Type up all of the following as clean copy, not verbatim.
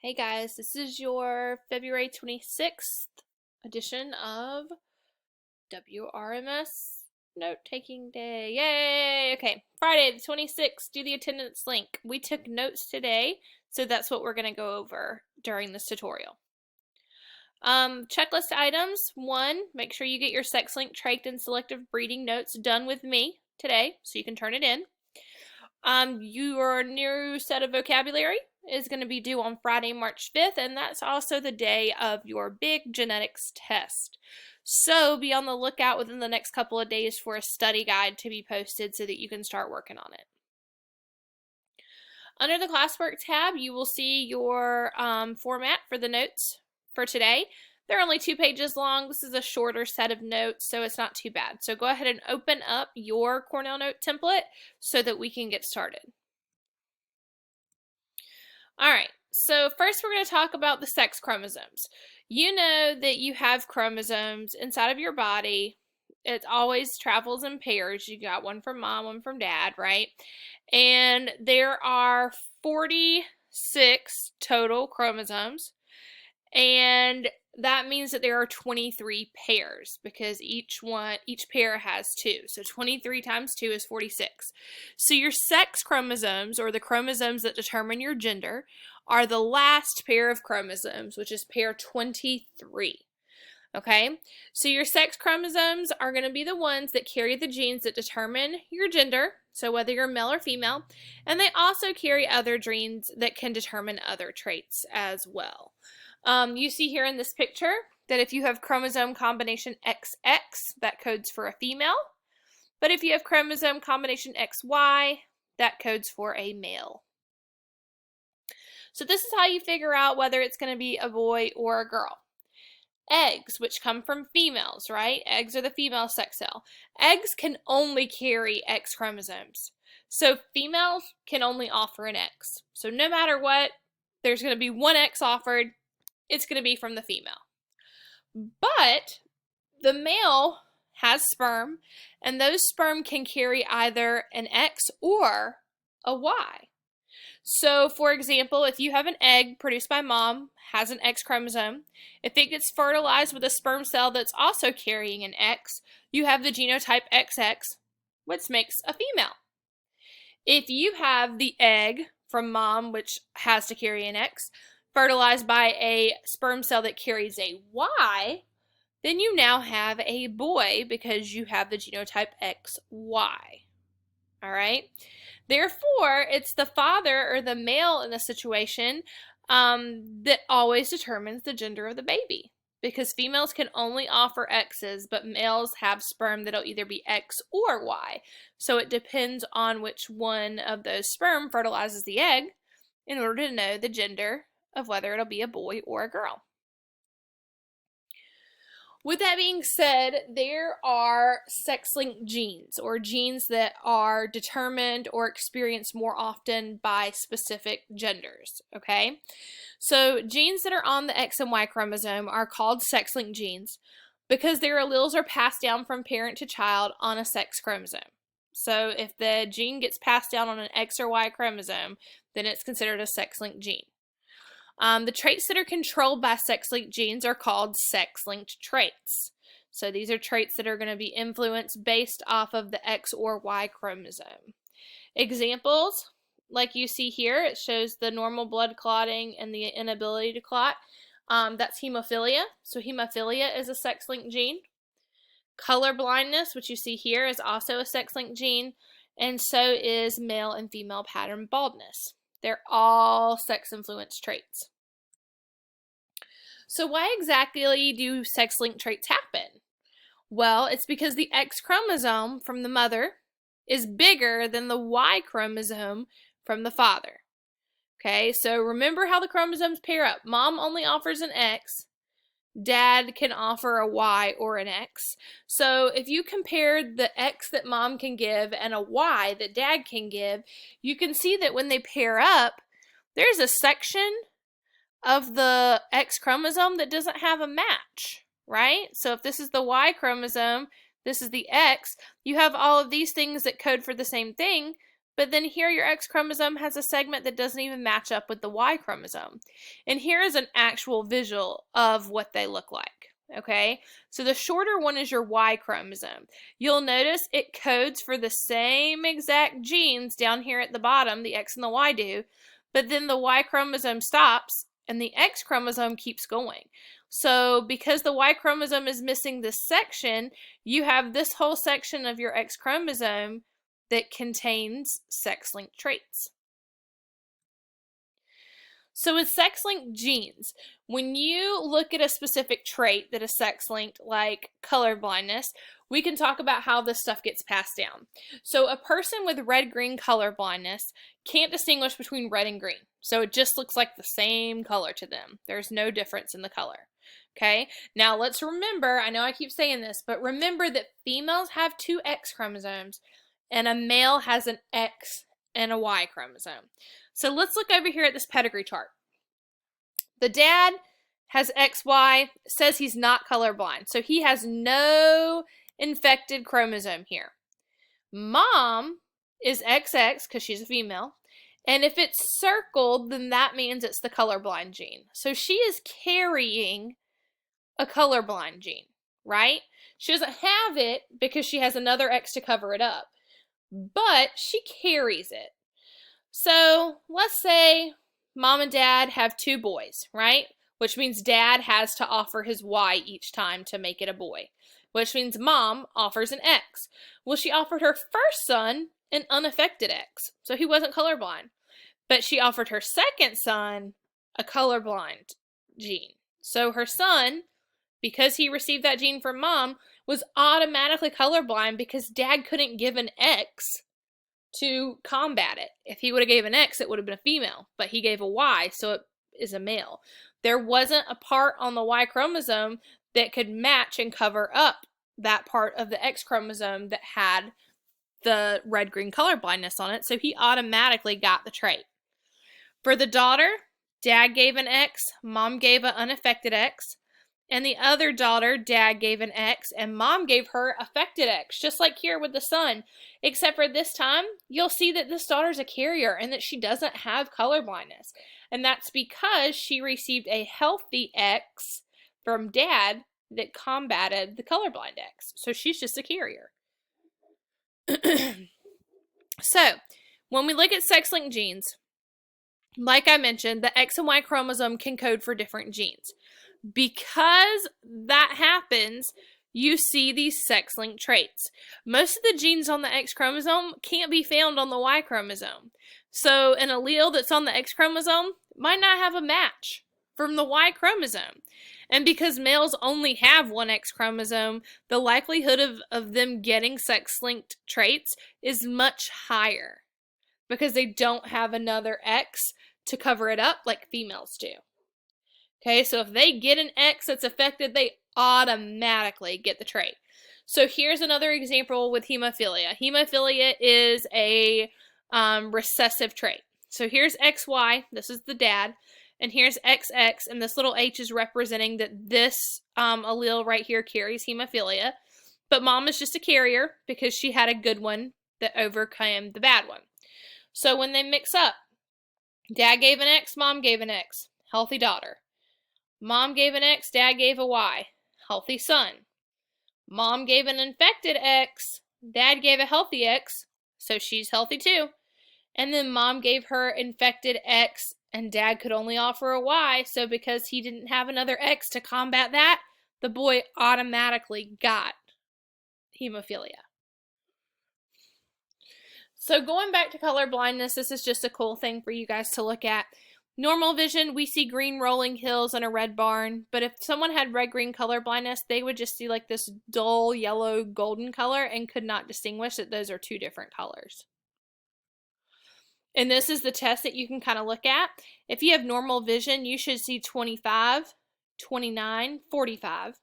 Hey guys, this is your February 26th edition of WRMS Note Taking Day. Yay! Okay, Friday the 26th, do the attendance link. We took notes today, so that's what we're going to go over during this tutorial. Checklist items. 1, make sure you get your sex-linked trait and selective breeding notes done with me today, so you can turn it in. Your new set of vocabulary is going to be due on Friday, March 5th, and that's also the day of your big genetics test. So be on the lookout within the next couple of days for a study guide to be posted so that you can start working on it. Under the classwork tab, you will see your format for the notes for today. They're only 2 pages long. This is a shorter set of notes, so it's not too bad. So go ahead and open up your Cornell Note template so that we can get started. All right, so first we're going to talk about the sex chromosomes. You know that you have chromosomes inside of your body. It always travels in pairs. You got one from mom, one from dad, right? And there are 46 total chromosomes. And that means that there are 23 pairs because each pair has 2. So 23 times 2 is 46. So your sex chromosomes, or the chromosomes that determine your gender, are the last pair of chromosomes, which is pair 23. Okay, so your sex chromosomes are going to be the ones that carry the genes that determine your gender, so whether you're male or female, and they also carry other genes that can determine other traits as well. You see here in this picture that if you have chromosome combination XX, that codes for a female, but if you have chromosome combination XY, that codes for a male. So this is how you figure out whether it's going to be a boy or a girl. Eggs, which come from females, right? Eggs are the female sex cell. Eggs can only carry X chromosomes. So females can only offer an X. So no matter what, there's going to be one X offered. It's going to be from the female. But the male has sperm, and those sperm can carry either an X or a Y. So, for example, if you have an egg produced by mom, has an X chromosome, if it gets fertilized with a sperm cell that's also carrying an X, you have the genotype XX, which makes a female. If you have the egg from mom, which has to carry an X, fertilized by a sperm cell that carries a Y, then you now have a boy because you have the genotype XY. All right? Therefore, it's the father or the male in the situation that always determines the gender of the baby, because females can only offer X's, but males have sperm that'll either be X or Y. So it depends on which one of those sperm fertilizes the egg in order to know the gender of whether it'll be a boy or a girl. With that being said, there are sex-linked genes, or genes that are determined or experienced more often by specific genders, okay? So genes that are on the X and Y chromosome are called sex-linked genes because their alleles are passed down from parent to child on a sex chromosome. So if the gene gets passed down on an X or Y chromosome, then it's considered a sex-linked gene. The traits that are controlled by sex-linked genes are called sex-linked traits. So these are traits that are going to be influenced based off of the X or Y chromosome. Examples, like you see here, it shows the normal blood clotting and the inability to clot. That's hemophilia. So hemophilia is a sex-linked gene. Color blindness, which you see here, is also a sex-linked gene, and so is male and female pattern baldness. They're all sex-influenced traits. So why exactly do sex-linked traits happen? Well, it's because the X chromosome from the mother is bigger than the Y chromosome from the father. Okay, so remember how the chromosomes pair up. Mom only offers an X. Dad can offer a Y or an X. So if you compare the X that mom can give and a Y that dad can give, you can see that when they pair up, there's a section of the X chromosome that doesn't have a match, right? So if this is the Y chromosome, this is the X, you have all of these things that code for the same thing, but then here your X chromosome has a segment that doesn't even match up with the Y chromosome. And here is an actual visual of what they look like. Okay, so the shorter one is your Y chromosome. You'll notice it codes for the same exact genes down here at the bottom, the X and the Y do, but then the Y chromosome stops and the X chromosome keeps going. So because the Y chromosome is missing this section, you have this whole section of your X chromosome that contains sex-linked traits. So with sex-linked genes, when you look at a specific trait that is sex-linked, like colorblindness, we can talk about how this stuff gets passed down. So a person with red-green colorblindness can't distinguish between red and green. So it just looks like the same color to them. There's no difference in the color. Okay, now let's remember, I know I keep saying this, but remember that females have 2 X chromosomes and a male has an X and a Y chromosome. So let's look over here at this pedigree chart. The dad has XY, says he's not colorblind, so he has no infected chromosome here. Mom is XX because she's a female, and if it's circled, then that means it's the colorblind gene. So she is carrying a colorblind gene, right? She doesn't have it because she has another X to cover it up, but she carries it. So let's say mom and dad have 2 boys, right? Which means dad has to offer his Y each time to make it a boy, which means mom offers an X. Well, she offered her first son an unaffected X, so he wasn't colorblind, but she offered her second son a colorblind gene. So her son, because he received that gene from mom, was automatically colorblind because dad couldn't give an X to combat it. If he would have gave an X, it would have been a female, but he gave a Y, so it is a male. There wasn't a part on the Y chromosome that could match and cover up that part of the X chromosome that had the red-green colorblindness on it, so he automatically got the trait. For the daughter, dad gave an X, mom gave an unaffected X, and the other daughter, dad gave an X, and mom gave her affected X, just like here with the son. Except for this time, you'll see that this daughter's a carrier and that she doesn't have colorblindness. And that's because she received a healthy X from dad that combated the colorblind X. So she's just a carrier. So, when we look at sex-linked genes, like I mentioned, the X and Y chromosome can code for different genes. Because that happens, you see these sex-linked traits. Most of the genes on the X chromosome can't be found on the Y chromosome. So an allele that's on the X chromosome might not have a match from the Y chromosome. And because males only have 1 X chromosome, the likelihood of them getting sex-linked traits is much higher because they don't have another X to cover it up like females do. Okay, so if they get an X that's affected, they automatically get the trait. So here's another example with hemophilia. Hemophilia is a recessive trait. So here's XY, this is the dad, and here's XX, and this little H is representing that this allele right here carries hemophilia. But mom is just a carrier because she had a good one that overcame the bad one. So when they mix up, dad gave an X, mom gave an X, healthy daughter. Mom gave an X, dad gave a Y, healthy son. Mom gave an infected X, dad gave a healthy X, so she's healthy too. And then mom gave her infected X, and dad could only offer a Y, so because he didn't have another X to combat that, the boy automatically got hemophilia. So going back to color blindness, this is just a cool thing for you guys to look at. Normal vision, we see green rolling hills and a red barn, but if someone had red-green color blindness, they would just see like this dull yellow golden color and could not distinguish that those are 2 different colors. And this is the test that you can kind of look at. If you have normal vision, you should see 25, 29, 45,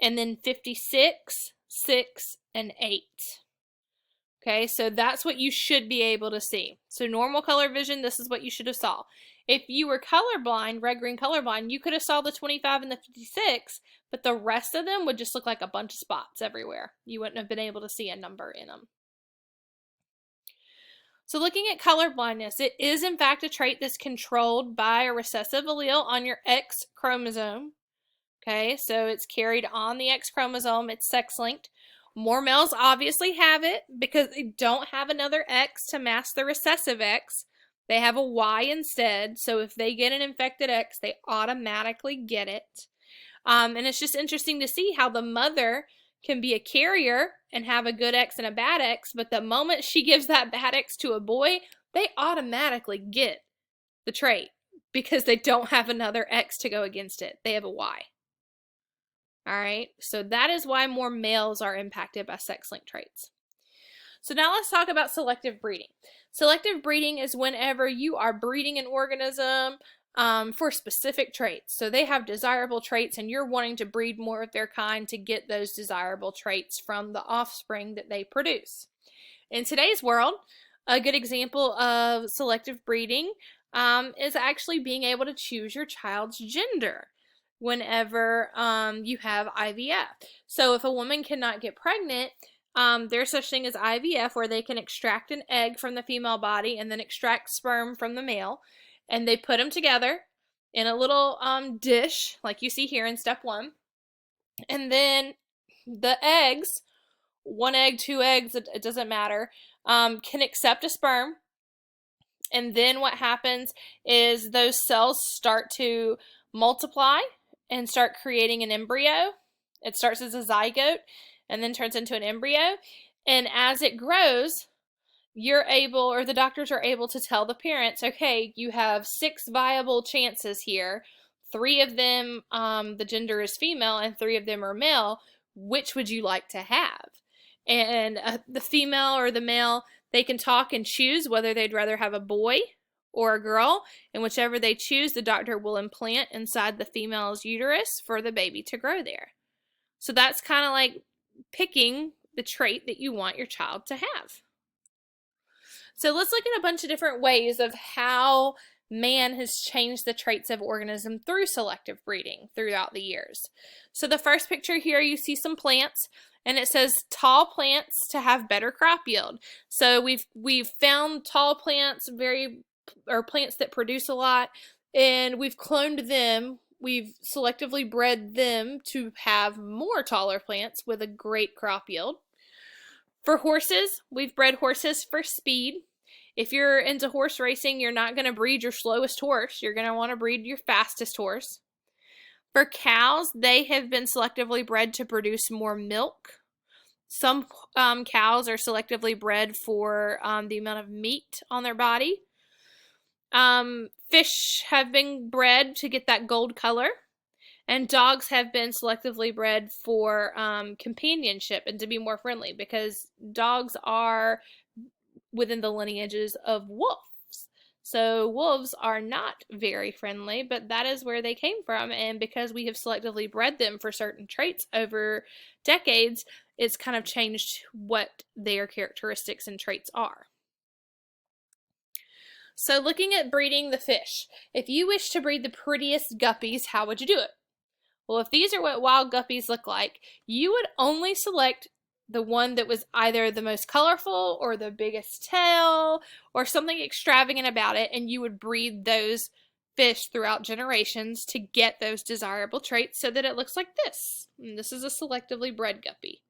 and then 56, 6, and 8. Okay, so that's what you should be able to see. So normal color vision, this is what you should have saw. If you were colorblind, red-green colorblind, you could have saw the 25 and the 56, but the rest of them would just look like a bunch of spots everywhere. You wouldn't have been able to see a number in them. So looking at color blindness, it is in fact a trait that's controlled by a recessive allele on your X chromosome. Okay, so it's carried on the X chromosome, it's sex-linked. More males obviously have it because they don't have another X to mask the recessive X. They have a Y instead, so if they get an infected X, they automatically get it. And it's just interesting to see how the mother can be a carrier and have a good X and a bad X, but the moment she gives that bad X to a boy, they automatically get the trait because they don't have another X to go against it. They have a Y. All right, so that is why more males are impacted by sex-linked traits. So now let's talk about selective breeding. Selective breeding is whenever you are breeding an organism for specific traits. So they have desirable traits and you're wanting to breed more of their kind to get those desirable traits from the offspring that they produce. In today's world, a good example of selective breeding is actually being able to choose your child's gender whenever you have IVF. So if a woman cannot get pregnant, there's such thing as IVF, where they can extract an egg from the female body and then extract sperm from the male, and they put them together in a little dish like you see here in step 1, and then the eggs, 1 egg, 2 eggs, it doesn't matter, can accept a sperm, and then what happens is those cells start to multiply and start creating an embryo. It starts as a zygote and then turns into an embryo. And as it grows, you're able, or the doctors are able to tell the parents, okay, you have 6 viable chances here. 3 of them, the gender is female, and 3 of them are male. Which would you like to have? And the female or the male, they can talk and choose whether they'd rather have a boy or a girl, and whichever they choose, the doctor will implant inside the female's uterus for the baby to grow there. So that's kind of like picking the trait that you want your child to have. So let's look at a bunch of different ways of how man has changed the traits of organism through selective breeding throughout the years. So the first picture here, you see some plants, and it says tall plants to have better crop yield. So we've found tall plants, plants that produce a lot, and we've cloned them. We've selectively bred them to have more taller plants with a great crop yield. For horses, we've bred horses for speed. If you're into horse racing, you're not going to breed your slowest horse. You're going to want to breed your fastest horse. For cows, they have been selectively bred to produce more milk. Some cows are selectively bred for the amount of meat on their body. Fish have been bred to get that gold color, and dogs have been selectively bred for companionship and to be more friendly, because dogs are within the lineages of wolves. So wolves are not very friendly, but that is where they came from, and because we have selectively bred them for certain traits over decades, it's kind of changed what their characteristics and traits are. So looking at breeding the fish, if you wish to breed the prettiest guppies, how would you do it? Well, if these are what wild guppies look like, you would only select the one that was either the most colorful or the biggest tail or something extravagant about it, and you would breed those fish throughout generations to get those desirable traits so that it looks like this. And this is a selectively bred guppy.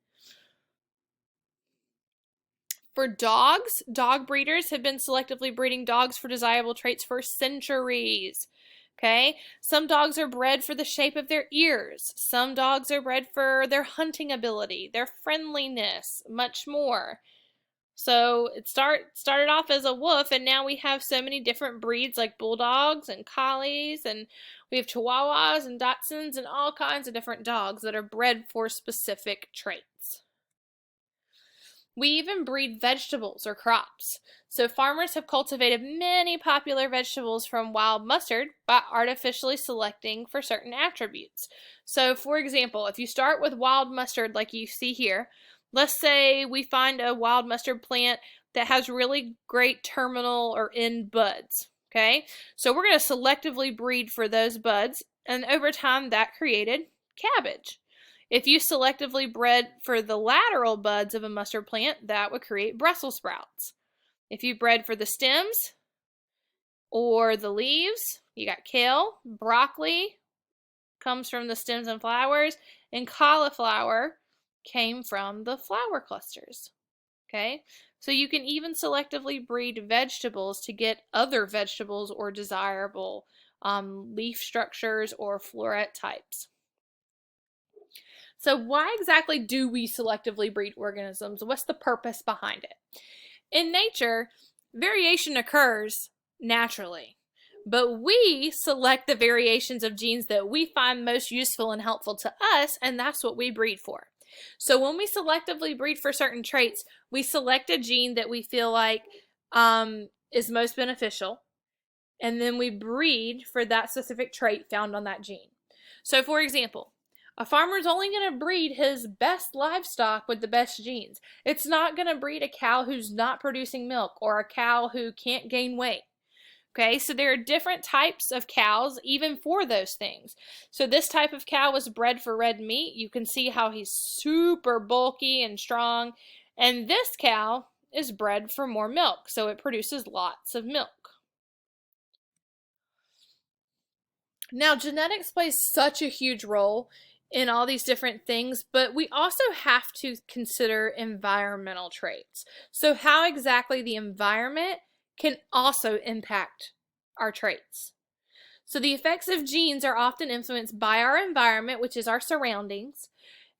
For dogs, dog breeders have been selectively breeding dogs for desirable traits for centuries. Okay, some dogs are bred for the shape of their ears. Some dogs are bred for their hunting ability, their friendliness, much more. So it started off as a wolf, and now we have so many different breeds like bulldogs and collies, and we have chihuahuas and dachshunds and all kinds of different dogs that are bred for specific traits. We even breed vegetables or crops. So farmers have cultivated many popular vegetables from wild mustard by artificially selecting for certain attributes. So for example, if you start with wild mustard like you see here, let's say we find a wild mustard plant that has really great terminal or end buds. Okay, so we're going to selectively breed for those buds, and over time that created cabbage. If you selectively bred for the lateral buds of a mustard plant, that would create Brussels sprouts. If you bred for the stems or the leaves, you got kale. Broccoli comes from the stems and flowers, and cauliflower came from the flower clusters. Okay, so you can even selectively breed vegetables to get other vegetables or desirable leaf structures or floret types. So why exactly do we selectively breed organisms? What's the purpose behind it? In nature, variation occurs naturally, but we select the variations of genes that we find most useful and helpful to us, and that's what we breed for. So when we selectively breed for certain traits, we select a gene that we feel like is most beneficial, and then we breed for that specific trait found on that gene. So for example, a farmer is only going to breed his best livestock with the best genes. It's not going to breed a cow who's not producing milk or a cow who can't gain weight. Okay, so there are different types of cows even for those things. So this type of cow was bred for red meat. You can see how he's super bulky and strong. And this cow is bred for more milk, so it produces lots of milk. Now, genetics plays such a huge role in all these different things, but we also have to consider environmental traits. So how exactly the environment can also impact our traits. So the effects of genes are often influenced by our environment, which is our surroundings,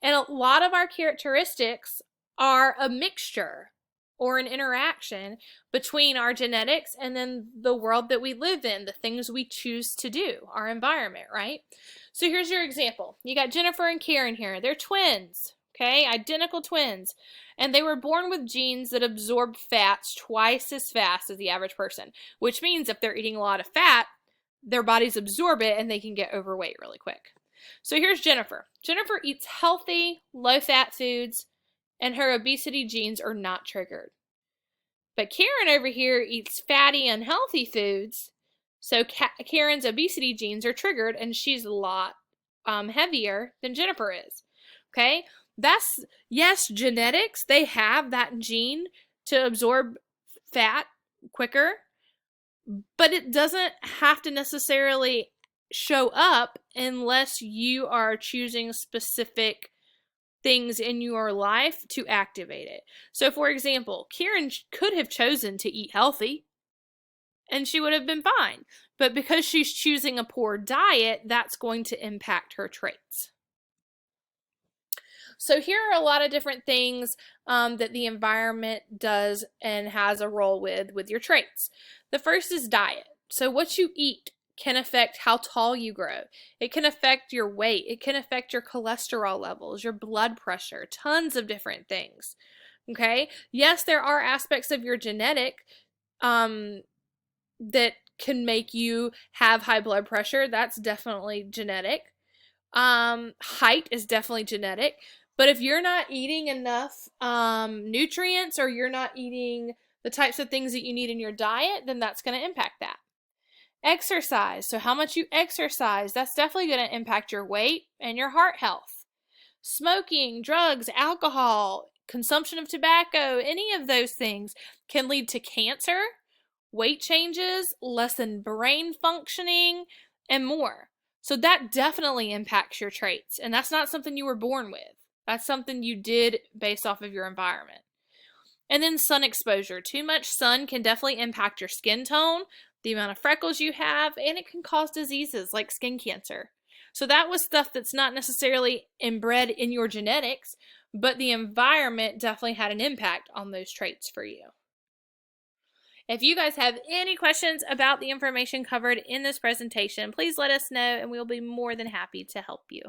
and a lot of our characteristics are a mixture or an interaction between our genetics and then the world that we live in, the things we choose to do, our environment, right? So here's your example. You got Jennifer and Karen here. They're twins, okay? Identical twins. And they were born with genes that absorb fats twice as fast as the average person, which means if they're eating a lot of fat, their bodies absorb it and they can get overweight really quick. So here's Jennifer. Jennifer eats healthy, low-fat foods, and her obesity genes are not triggered. But Karen over here eats fatty, unhealthy foods, so Karen's obesity genes are triggered, and she's a lot heavier than Jennifer is. Okay, that's, yes, genetics. They have that gene to absorb fat quicker, but it doesn't have to necessarily show up unless you are choosing specific things in your life to activate it. So for example, Karen could have chosen to eat healthy and she would have been fine. But because she's choosing a poor diet, that's going to impact her traits. So here are a lot of different things that the environment does and has a role with your traits. The first is diet. So what you eat can affect how tall you grow. It can affect your weight. It can affect your cholesterol levels, your blood pressure, tons of different things. Okay? Yes, there are aspects of your genetic that can make you have high blood pressure. That's definitely genetic. Height is definitely genetic. But if you're not eating enough nutrients or you're not eating the types of things that you need in your diet, then that's going to impact that. Exercise. So how much you exercise, that's definitely going to impact your weight and your heart health. Smoking, drugs, alcohol, consumption of tobacco, any of those things can lead to cancer, weight changes, lessen brain functioning, and more. So that definitely impacts your traits, and that's not something you were born with. That's something you did based off of your environment. And then sun exposure. Too much sun can definitely impact your skin tone, the amount of freckles you have, and it can cause diseases like skin cancer. So that was stuff that's not necessarily inbred in your genetics, but the environment definitely had an impact on those traits for you. If you guys have any questions about the information covered in this presentation, please let us know and we'll be more than happy to help you.